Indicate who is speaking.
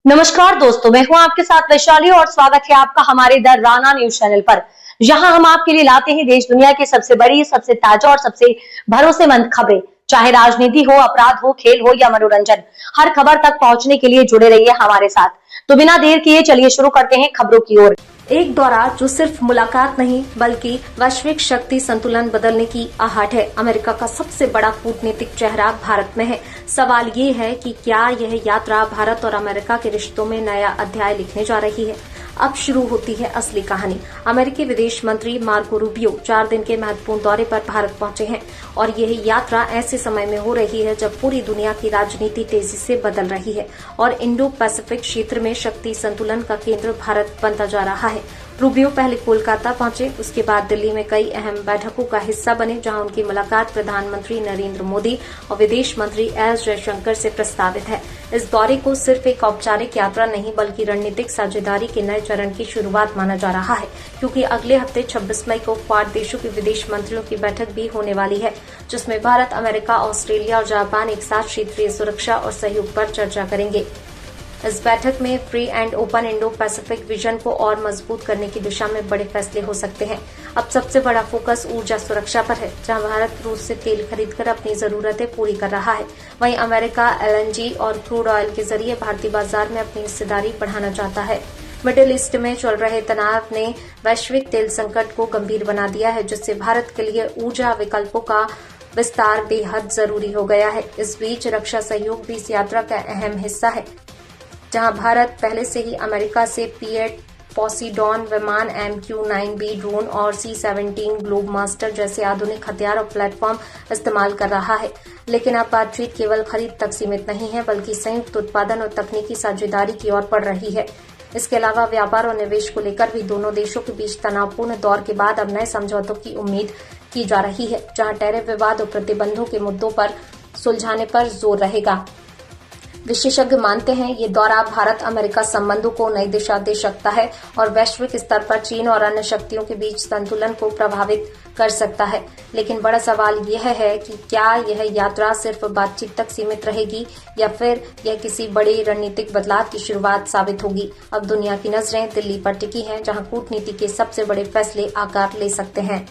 Speaker 1: नमस्कार दोस्तों, मैं हूं आपके साथ वैशाली और स्वागत है आपका हमारे द राना न्यूज चैनल पर। जहां हम आपके लिए लाते हैं देश दुनिया की सबसे बड़ी, सबसे ताजा और सबसे भरोसेमंद खबरें। चाहे राजनीति हो, अपराध हो, खेल हो या मनोरंजन, हर खबर तक पहुंचने के लिए जुड़े रहिए हमारे साथ। तो बिना देर किए चलिए शुरू करते हैं खबरों की ओर।
Speaker 2: एक दौरा जो सिर्फ मुलाकात नहीं बल्कि वैश्विक शक्ति संतुलन बदलने की आहट है। अमेरिका का सबसे बड़ा कूटनीतिक चेहरा भारत में है। सवाल ये है कि क्या यह यात्रा भारत और अमेरिका के रिश्तों में नया अध्याय लिखने जा रही है। अब शुरू होती है असली कहानी। अमेरिकी विदेश मंत्री मार्को रूबियो 4 दिन के महत्वपूर्ण दौरे पर भारत पहुंचे हैं और यह यात्रा ऐसे समय में हो रही है जब पूरी दुनिया की राजनीति तेजी से बदल रही है और इंडो पैसिफिक क्षेत्र में शक्ति संतुलन का केंद्र भारत बनता जा रहा है। रूबियो पहले कोलकाता पहुंचे, उसके बाद दिल्ली में कई अहम बैठकों का हिस्सा बने, जहां उनकी मुलाकात प्रधानमंत्री नरेंद्र मोदी और विदेश मंत्री एस जयशंकर से प्रस्तावित है। इस दौरे को सिर्फ एक औपचारिक यात्रा नहीं बल्कि रणनीतिक साझेदारी के नए चरण की शुरुआत माना जा रहा है, क्योंकि अगले हफ्ते 26 मई को क्वाड देशों के विदेश मंत्रियों की बैठक भी होने वाली है, जिसमें भारत, अमेरिका, ऑस्ट्रेलिया और जापान एक साथ क्षेत्रीय सुरक्षा और सहयोग पर चर्चा करेंगे। इस बैठक में free and open Indo Pacific vision को और मजबूत करने की दिशा में बड़े फैसले हो सकते हैं। अब सबसे बड़ा फोकस ऊर्जा सुरक्षा पर है, जहां भारत रूस से तेल खरीदकर अपनी जरूरतें पूरी कर रहा है। वहीं अमेरिका एलएनजी और क्रूड ऑयल के जरिए भारतीय बाजार में अपनी हिस्सेदारी बढ़ाना चाहता है। मिडिल ईस्ट में चल रहे तनाव ने वैश्विक तेल संकट को गंभीर बना दिया है, जिससे भारत के लिए ऊर्जा विकल्पों का विस्तार बेहद जरूरी हो गया है। इस बीच रक्षा सहयोग भी इस यात्रा का अहम हिस्सा है, जहां भारत पहले से ही अमेरिका से P-8 पोसीडॉन विमान, MQ-9B ड्रोन और C-17 ग्लोब मास्टर जैसे आधुनिक हथियार और प्लेटफॉर्म इस्तेमाल कर रहा है। लेकिन अब बातचीत केवल खरीद तक सीमित नहीं है, बल्कि संयुक्त उत्पादन और तकनीकी साझेदारी की ओर बढ़ रही है। इसके अलावा व्यापार और निवेश को लेकर भी दोनों देशों के बीच तनावपूर्ण दौर के बाद अब नए समझौतों की उम्मीद की जा रही है, जहां टैरिफ विवाद और प्रतिबंधों के मुद्दों पर सुलझाने पर जोर रहेगा। विशेषज्ञ मानते हैं ये दौरा भारत अमेरिका संबंधों को नई दिशा दे सकता है और वैश्विक स्तर पर चीन और अन्य शक्तियों के बीच संतुलन को प्रभावित कर सकता है। लेकिन बड़ा सवाल यह है कि क्या यह यात्रा सिर्फ बातचीत तक सीमित रहेगी या फिर यह किसी बड़े रणनीतिक बदलाव की शुरुआत साबित होगी। अब दुनिया की नजरें दिल्ली पर टिकी हैं, जहां कूटनीति के सबसे बड़े फैसले आकार ले सकते हैं।